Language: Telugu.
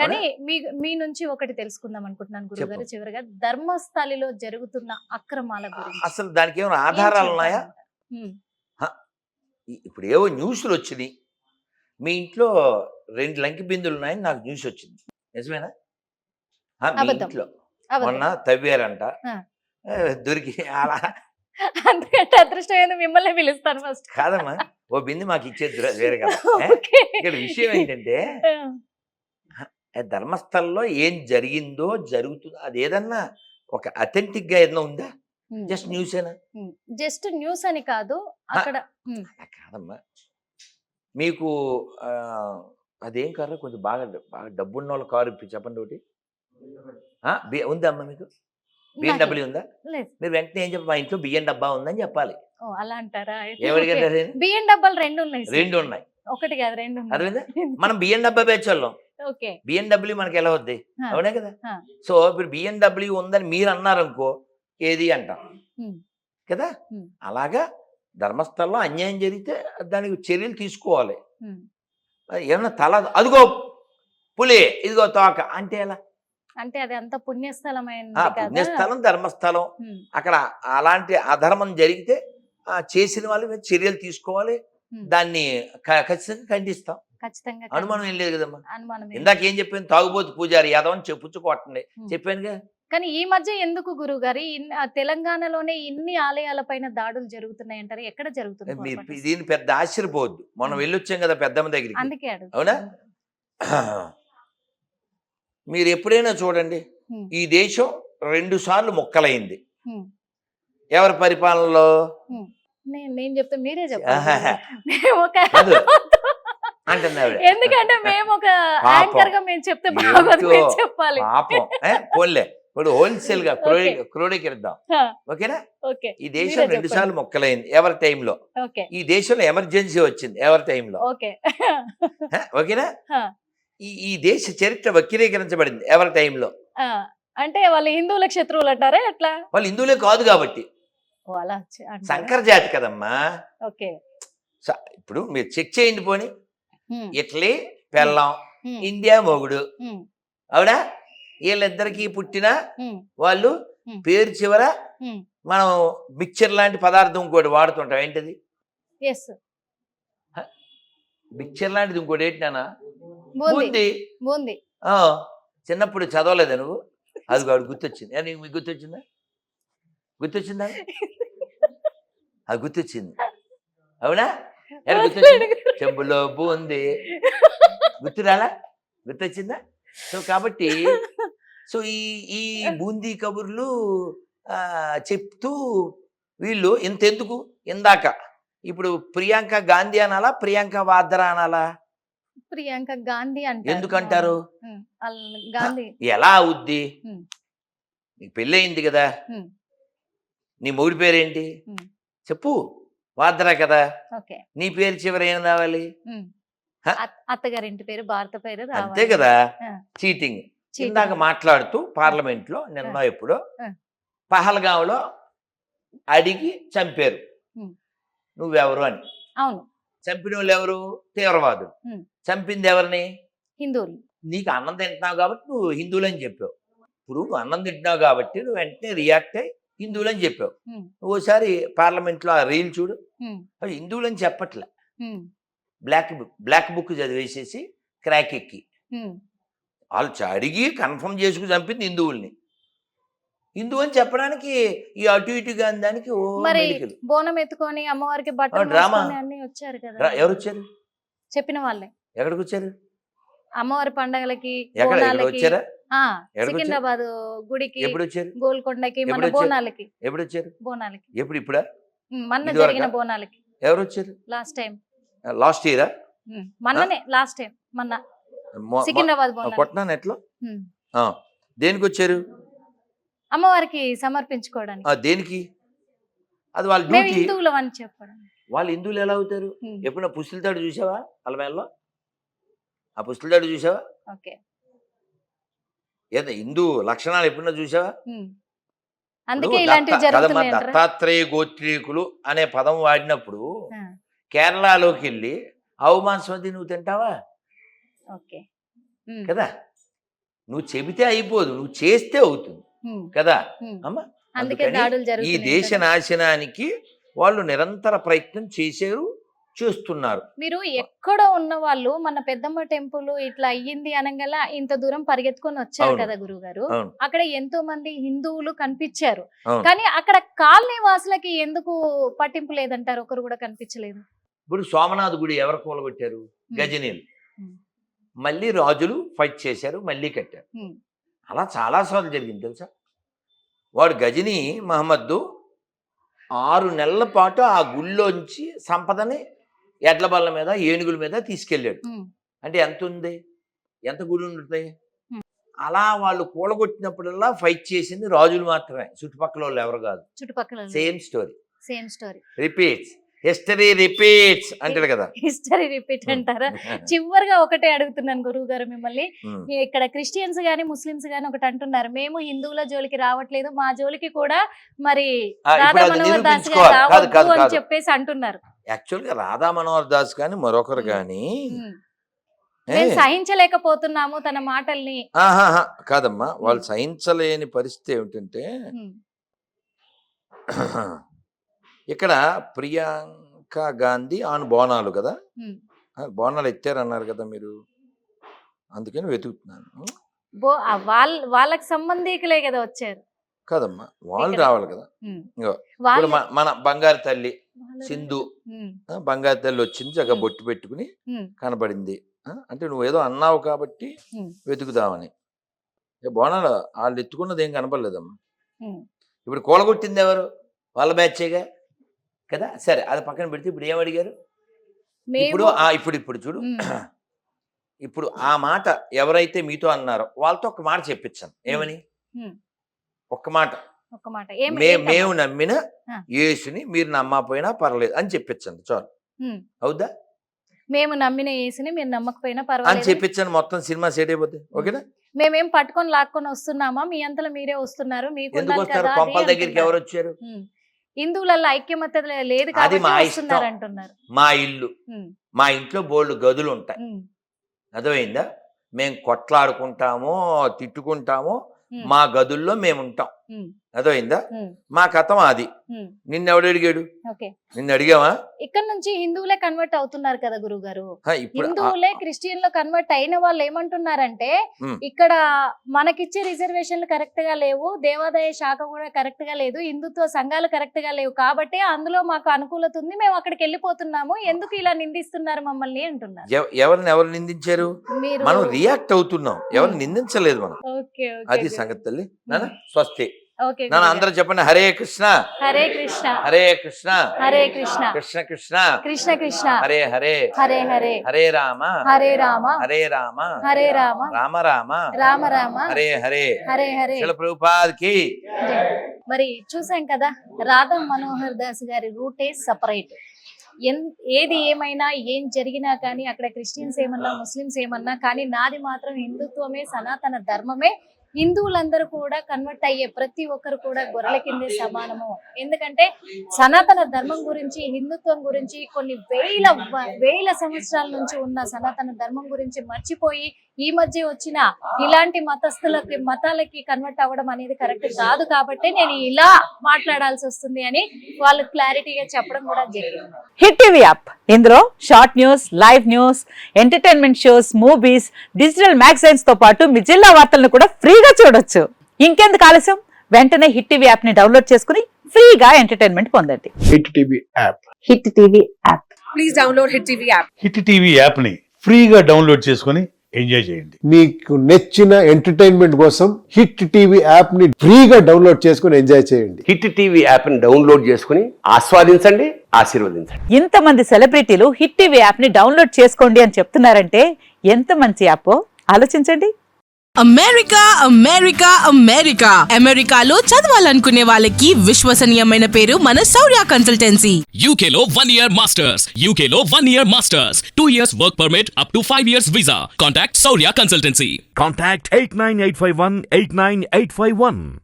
కానీ మీ నుంచి ఒకటి తెలుసుకుందాం అనుకుంటున్నాను గురుగారు. చివరిగా ధర్మస్థలిలో జరుగుతున్న అక్రమాల గురించి అసలు దానికి ఏమైనా ఆధారాలు ఉన్నాయా? ఇప్పుడు ఏవో న్యూస్లు వచ్చినాయి, మీ ఇంట్లో 2 లంకి బిందులు ఉన్నాయని నాకు న్యూస్ వచ్చింది, నిజమేనా? మీ ఇంట్లో మొన్న తవ్వారంట, దొరికి అలా అందుకంటే అదృష్టం మిమ్మల్ని పిలుస్తాను ఫస్ట్. కాదమ్మా, ఓ బింది మాకు ఇచ్చేది వేరే కదా. ఇక్కడ విషయం ఏంటంటే ధర్మస్థలంలో ఏం జరిగిందో జరుగుతుందో అది ఏదన్నా ఒక అథెంటిక్ గా ఏదన్నా ఉందా? జస్ట్ న్యూసేనా? జస్ట్ న్యూస్ అని కాదు అక్కడ. కాదమ్మా, మీకు అదేం కారు కొంచెం బాగా బాగా డబ్బున్న వాళ్ళ కారు ఇప్పి చెప్పండి ఒకటి. ఉందా అమ్మా మీకు? బిఎండబ్ల్యూ ఉందా? మీరు వెంటనే ఏం చెప్పాలి, మా ఇంట్లో బియ్యం డబ్బా ఉందని చెప్పాలి. అలా అంటారా? ఎవరికంటారు? బియ్యం డబ్బాలు 2 ఉన్నాయి. 2 ఉన్నాయి, ఒకటి కాదు 2 ఉన్నాయి. అర్థమైందా? మనం బియ్యం డబ్బా పేర్చోళ్ళం, బిఎండబ్ల్యూ మనకి ఎలా వద్ది? అవునే కదా. సో ఇప్పుడు బిఎండబ్ల్యూ ఉందని మీరు అన్నారనుకో ఏది అంటాం కదా. అలాగా ధర్మస్థలంలో అన్యాయం జరిగితే దానికి చర్యలు తీసుకోవాలి. ఏమన్నా తల అదిగో పులి ఇదిగో తోక అంటే ఎలా? అంటే అది అంత పుణ్యస్థలమైన పుణ్యస్థలం ధర్మస్థలం. అక్కడ అలాంటి అధర్మం జరిగితే చేసిన వాళ్ళ మీద చర్యలు తీసుకోవాలి, దాన్ని ఖచ్చితంగా ఖండిస్తాం. ఖచ్చితంగా అనుమానం ఏం లేదు కదమ్మా. ఇందాక ఏం చెప్పాను, తాగుబోతు పూజారి యాదవని చెప్పుచ్చుకోవటండి చెప్పానుగా. కానీ ఈ మధ్య ఎందుకు గురువు గారు తెలంగాణలోనే ఇన్ని ఆలయాల పైన దాడులు జరుగుతున్నాయి అంటారు? ఎక్కడ జరుగుతుంది? దీన్ని పెద్ద ఆశ్చర్యపోవద్దు, మనం వెళ్ళొచ్చాం కదా పెద్దమ్మ దగ్గరికి. అందుకే అవునా? మీరు ఎప్పుడైనా చూడండి, ఈ దేశం 2 సార్లు ముక్కలైంది. ఎవరి పరిపాలనలో? నేను చెప్తా, మీరే అంటున్నారు. ఎందుకంటే మేము ఒక యాంకర్ గా మేము చెప్తే చెప్పాలి. పాపం పోన్లే, ఇప్పుడు హోల్సేల్ గా క్రోడీకరిద్దాం, ఓకేనా? ఈ దేశం 2 సార్లు మొక్కలైంది ఎవరి టైంలో. ఈ దేశంలో ఎమర్జెన్సీ వచ్చింది ఎవరి టైంలో, ఓకేనా? ఈ దేశ చరిత్ర వక్రీకరించబడింది ఎవరి టైంలో. అంటే వాళ్ళు హిందువుల శత్రువులు అంటారా? ఎట్లా? వాళ్ళు హిందువులే కాదు కాబట్టి, సంకర జాతి కదమ్మా. ఇప్పుడు మీరు చెక్ చేయండి పోని, ఇటలీ పెళ్ళం, ఇండియా మొగుడు, అవునా? వీళ్ళిద్దరికి పుట్టిన వాళ్ళు పేరు చివర మనం మిక్చర్ లాంటి పదార్థం ఇంకోటి వాడుతుంటాం. ఏంటది? మిక్చర్ లాంటిది ఇంకోటి ఏంటి నాన్న? బూందీ. చిన్నప్పుడు చదవలేదా నువ్వు? అది వాడు గుర్తొచ్చింది. మీకు గుర్తొచ్చిందా? గుర్తొచ్చిందా? అది గుర్తొచ్చింది, అవునా? గుర్తొచ్చింది, చెంబులో బూందీ గుర్తురాలా? గుర్తొచ్చిందా? సో కాబట్టి ఈ బూందీ కబుర్లు చెప్తూ వీళ్ళు ఇంతెందుకు, ఇందాక ఇప్పుడు ప్రియాంక గాంధీ అనాలా, ప్రియాంక వాద్రా అనాలా? ప్రియాంక గాంధీ అంటే ఎందుకంటారు? ఎలా అవుద్ది? నీకు పెళ్ళయింది కదా, నీ మొగుడి పేరేంటి చెప్పు? వాద్రా కదా. నీ పేరు చివరి ఏం రావాలి? అత్తగారింటి పేరు, భారత పేరు, అంతే కదా. చీటింగ్. ఇందాక మాట్లాడుతూ పార్లమెంట్ లో నిన్న ఎప్పుడో పహల్గాంలో అడిగి చంపారు, నువ్వెవరు అని. అవును, చంపిన వాళ్ళు ఎవరు? తీవ్రవాదులు. చంపింది ఎవరిని? హిందువులు. నీకు అన్నం తింటున్నావు కాబట్టి నువ్వు హిందువులు అని చెప్పావు. ఇప్పుడు నువ్వు అన్నం తింటున్నావు కాబట్టి నువ్వు వెంటనే రియాక్ట్ అయ్యి హిందువులు అని చెప్పావు. ఓసారి పార్లమెంట్ లో ఆ రీల్ చూడు, అవి హిందువులు అని చెప్పట్లే, బ్లాక్ బుక్ చదివేసేసి క్రాక్ ఎక్కి వాళ్ళు అడిగి కన్ఫర్మ్ చేసుకుని చంపింది హిందువుల్ని. హిందువు అని చెప్పడానికి ఈ అటు ఇటుగా దానికి బోనం ఎత్తుకొని అమ్మవారికి అన్ని వచ్చారు కదా. ఎవరు వచ్చారు? చెప్పిన వాళ్ళే. ఎక్కడికి వచ్చారు? అమ్మవారి పండగలకి, వచ్చారా? సికింద్రాబాద్ గుడికి, ఎప్పుడు వచ్చారు? గోల్కొండకి, మన బోనాలకి. ఎప్పుడు వచ్చారు? బోనాలకి. ఎప్పుడు? ఇప్పుడా? మొన్న జరిగిన బోనాలకి. ఎవరు వచ్చారు? Last time. లాస్ట్ ఇయరా? మొన్ననే, లాస్ట్ టైం మొన్న సికింద్రాబాద్ కొట్టినాను ఎట్లా? దేనికి వచ్చారు? అమ్మవారికి సమర్పించుకోవడానికి. దేనికి? అది వాళ్ళ డ్యూటీ. హిందువులు అని చెప్పడం. వాళ్ళు హిందువులు ఎలా అవుతారు? ఎప్పుడైనా పుస్తులతాడు చూసావా వాళ్ళ మేళలో? ఆ పుస్తులతాడు చూసావా? ఏదో హిందూ లక్షణాలు ఎప్పుడైనా చూసావా? దత్తాత్రేయ గోత్రీకులు అనే పదం వాడినప్పుడు కేరళలోకి వెళ్ళి ఆవు మాంసం అది నువ్వు తింటావా కదా? నువ్వు చెబితే అయిపోదు, నువ్వు చేస్తే అవుతుంది కదా అమ్మా. అందుకే అందుకని దాడులు ఈ జరుగుతున్నాయి దేశ కదా. నాశనానికి వాళ్ళు నిరంతర ప్రయత్నం చేస్తున్నారు. మీరు ఎక్కడో ఉన్న వాళ్ళు మన పెద్దమ్మ టెంపుల్ ఇట్లా అయ్యింది అనగల ఇంత దూరం పరిగెత్తుకొని వచ్చారు అవును. కదా గురువు గారు. అవును. అక్కడ ఎంతో మంది హిందువులు కనిపించారు, అవును. కానీ అక్కడ కాలనీ వాసులకి ఎందుకు పట్టింపు లేదంటారు? ఒకరు కూడా కనిపించలేదు. ఇప్పుడు సోమనాథ్ గుడి ఎవరు కూలగొట్టారు? గజనీలు. ఉమ్. మళ్ళీ రాజులు ఫైట్ చేశారు, మళ్ళీ కట్టారు. ఉమ్. అలా చాలాసార్లు జరిగింది తెలుసా. వాడు గజనీ మహమ్మద్దు 6 నెలల పాటు ఆ గుళ్ళోంచి సంపదని ఎడ్ల బళ్ళ మీద ఏనుగుల మీద తీసుకెళ్ళాడు. ఉమ్. అంటే ఎంత ఉంది, ఎంత గుడి ఉంటుంది. ఉమ్. అలా వాళ్ళు కూలగొట్టినప్పుడల్లా ఫైట్ చేసింది రాజులు మాత్రమే, చుట్టుపక్కల వాళ్ళు ఎవరు కాదు. చుట్టుపక్కల same story repeats, history repeats అంటారు కదా. హిస్టరీ రిపీట్ అంటారా? చివరిగా ఒకటే అడుగుతున్నాను గురువు గారు మిమ్మల్ని, ఇక్కడ క్రిస్టియన్స్ గాని ముస్లిమ్స్ గాని ఒకటి అంటున్నారు, మేము హిందువుల జోలికి రావట్లేదు, మా జోలికి కూడా మరి రాధా మనోహర్ దాస్ గారు రావద్దు అని చెప్పేసి అంటున్నారు. యాక్చువల్గా రాధా మనోహర్ దాస్ కానీ మరొకరు కానీ మేము సహించలేకపోతున్నాము తన మాటల్ని. కాదమ్మా, వాళ్ళు సహించలేని పరిస్థితి ఏమిటంటే ఇక్కడ ప్రియాంక గాంధీ ఆన్ బోనాలు కదా, బోనాలు ఎత్తారన్నారు కదా మీరు, అందుకని వెతుకుతున్నాను. వాళ్ళకి సంబంధికులే కదా వచ్చారు కదమ్మా, వాళ్ళు రావాలి కదా. ఇప్పుడు మన బంగారు తల్లి సింధు, బంగారు తల్లి వచ్చింది, చక్కగా బొట్టు పెట్టుకుని కనబడింది. అంటే నువ్వేదో అన్నావు కాబట్టి వెతుకుదామని. బోనాలు వాళ్ళు ఎత్తుకున్నది ఏం కనపడలేదమ్మా. ఇప్పుడు కూలగొట్టింది ఎవరు? వాళ్ళ బ్యాచేగా కదా. సరే, అది పక్కన పెడితే ఇప్పుడు ఏమడిగారు? ఇప్పుడు చూడు, ఇప్పుడు ఆ మాట ఎవరైతే మీతో అన్నారో వాళ్ళతో ఒక మాట చెప్పించాను. ఏమని? ఒక్క మాట, మేము నమ్మిన యేసుని మీరు నమ్మకపోయినా పర్లేదు అని చెప్పించండి చాలు. అవుదా? మేము నమ్మిన యేసుని మీరు నమ్మకపోయినా అని పర్వాలేదు చెప్పించాను. మొత్తం సినిమా సెట్ అయిపోతుంది. ఓకేనా? మేమేం పట్టుకొని లాక్కొని వస్తున్నామా? మీ అంతలో మీరే వస్తున్నారు. మీకు కొంపల దగ్గరికి ఎవరు వచ్చారు? హిందువులలో ఐక్యమత్య లేదు కాబట్టి వస్తున్నారు అంటున్నారు. మా ఇల్లు, మా ఇంట్లో బోల్డ్ గదులు ఉంటాయి. అర్థమైందా? మేము కొట్లాడుకుంటామో తిట్టుకుంటామో, మా గదుల్లో మేము ఉంటాం. అర్థమైందా? మా కథం అది. నిన్నెవడు అడిగాడు? నిన్ను అడిగావా? ఇక్కడ నుంచి హిందువులే కన్వర్ట్ అవుతున్నారు కదా గురువు గారు. హిందువులే క్రిస్టియన్ లో కన్వర్ట్ అయిన వాళ్ళు ఏమంటున్నారంటే, ఇక్కడ మనకిచ్చే రిజర్వేషన్లు కరెక్ట్ గా లేవు, దేవాదాయ శాఖ కూడా కరెక్ట్ గా లేదు, హిందుత్వ సంఘాలు కరెక్ట్ గా లేవు, కాబట్టి అందులో మాకు అనుకూలత ఉంది, మేము అక్కడికి వెళ్ళిపోతున్నాము, ఎందుకు ఇలా నిందిస్తున్నారు మమ్మల్ని అంటున్నారు. ఎవరు నిందించారు? మనం రియాక్ట్ అవుతున్నాం, ఎవరు నిందించలేదు మనం. అది సంగతి తల్లి. స్వస్తి. అందరూ చెప్పండి. హరే కృష్ణ హరే కృష్ణ హరే కృష్ణ హరే కృష్ణ కృష్ణ కృష్ణ కృష్ణ కృష్ణ హరే హరే హరే హరే హరే రామ హరే రామ హరే రామ హరే రామ రామ రామ రామ రామ హరే హరే హరే హరే. శిల ప్రభుపాద్కి. మరి చూసాం కదా, రాధా మనోహర్ దాస్ గారి రూటే సపరేట్. ఏది ఏమైనా ఏం జరిగినా కానీ, అక్కడ క్రిస్టియన్స్ ఏమన్నా ముస్లిమ్స్ ఏమన్నా కానీ, నాది మాత్రం హిందుత్వమే, సనాతన ధర్మమే. హిందువులందరూ కూడా కన్వర్ట్ అయ్యే ప్రతి ఒక్కరు కూడా గొర్రెల కిందే సమానము. ఎందుకంటే సనాతన ధర్మం గురించి, హిందుత్వం గురించి, కొన్ని వేల సంవత్సరాల నుంచి ఉన్న సనాతన ధర్మం గురించి మర్చిపోయి ఈ మధ్య వచ్చిన ఇలాంటి మతాలకి కన్వర్ట్ అవ్వడం అనేది కరెక్ట్ కాదు, కాబట్టి నేను ఇలా మాట్లాడాల్సి వస్తుంది అని వాళ్ళు క్లారిటీగా చెప్పడం కూడా జరిగింది. హిట్ టీవీ యాప్, ఇందులో short news, live news, entertainment shows, movies, digital magazines తో పాటు మీ జిల్లా వార్తలను కూడా ఫ్రీగా చూడొచ్చు. ఇంకెందుకు ఆలస్యం, వెంటనే హిట్ టీవీ యాప్ ని డౌన్లోడ్ చేసుకుని ఫ్రీగా ఎంటర్టైన్మెంట్ పొందండి. Hit TV app, hit TV app, please download hit TV app. Hit TV app ని ఫ్రీగా డౌన్లోడ్ చేసుకుని ఎంజాయ్ చేయండి. మీకు నచ్చిన ఎంటర్టైన్మెంట్ కోసం హిట్ టీవీ యాప్ ని ఫ్రీగా డౌన్లోడ్ చేసుకుని ఎంజాయ్ చేయండి. హిట్ టీవీ యాప్ ని డౌన్లోడ్ చేసుకుని ఆస్వాదించండి, ఆశీర్వదించండి. ఇంతమంది సెలబ్రిటీలు హిట్ టీవీ యాప్ ని డౌన్లోడ్ చేసుకోండి అని చెప్తున్నారంటే ఎంత మంచి యాప్ ఆలోచించండి. అమెరికా అమెరికా అమెరికా అమెరికాలో చదవాలనుకునే వాళ్ళకి విశ్వసనీయమైన పేరు మన శౌర్య కన్సల్టెన్సీ. UK లో 1 year masters, UK లో 1 year masters, 2 years work permit up to 5 years visa. Contact Saurya Consultancy. Contact 89851 89851.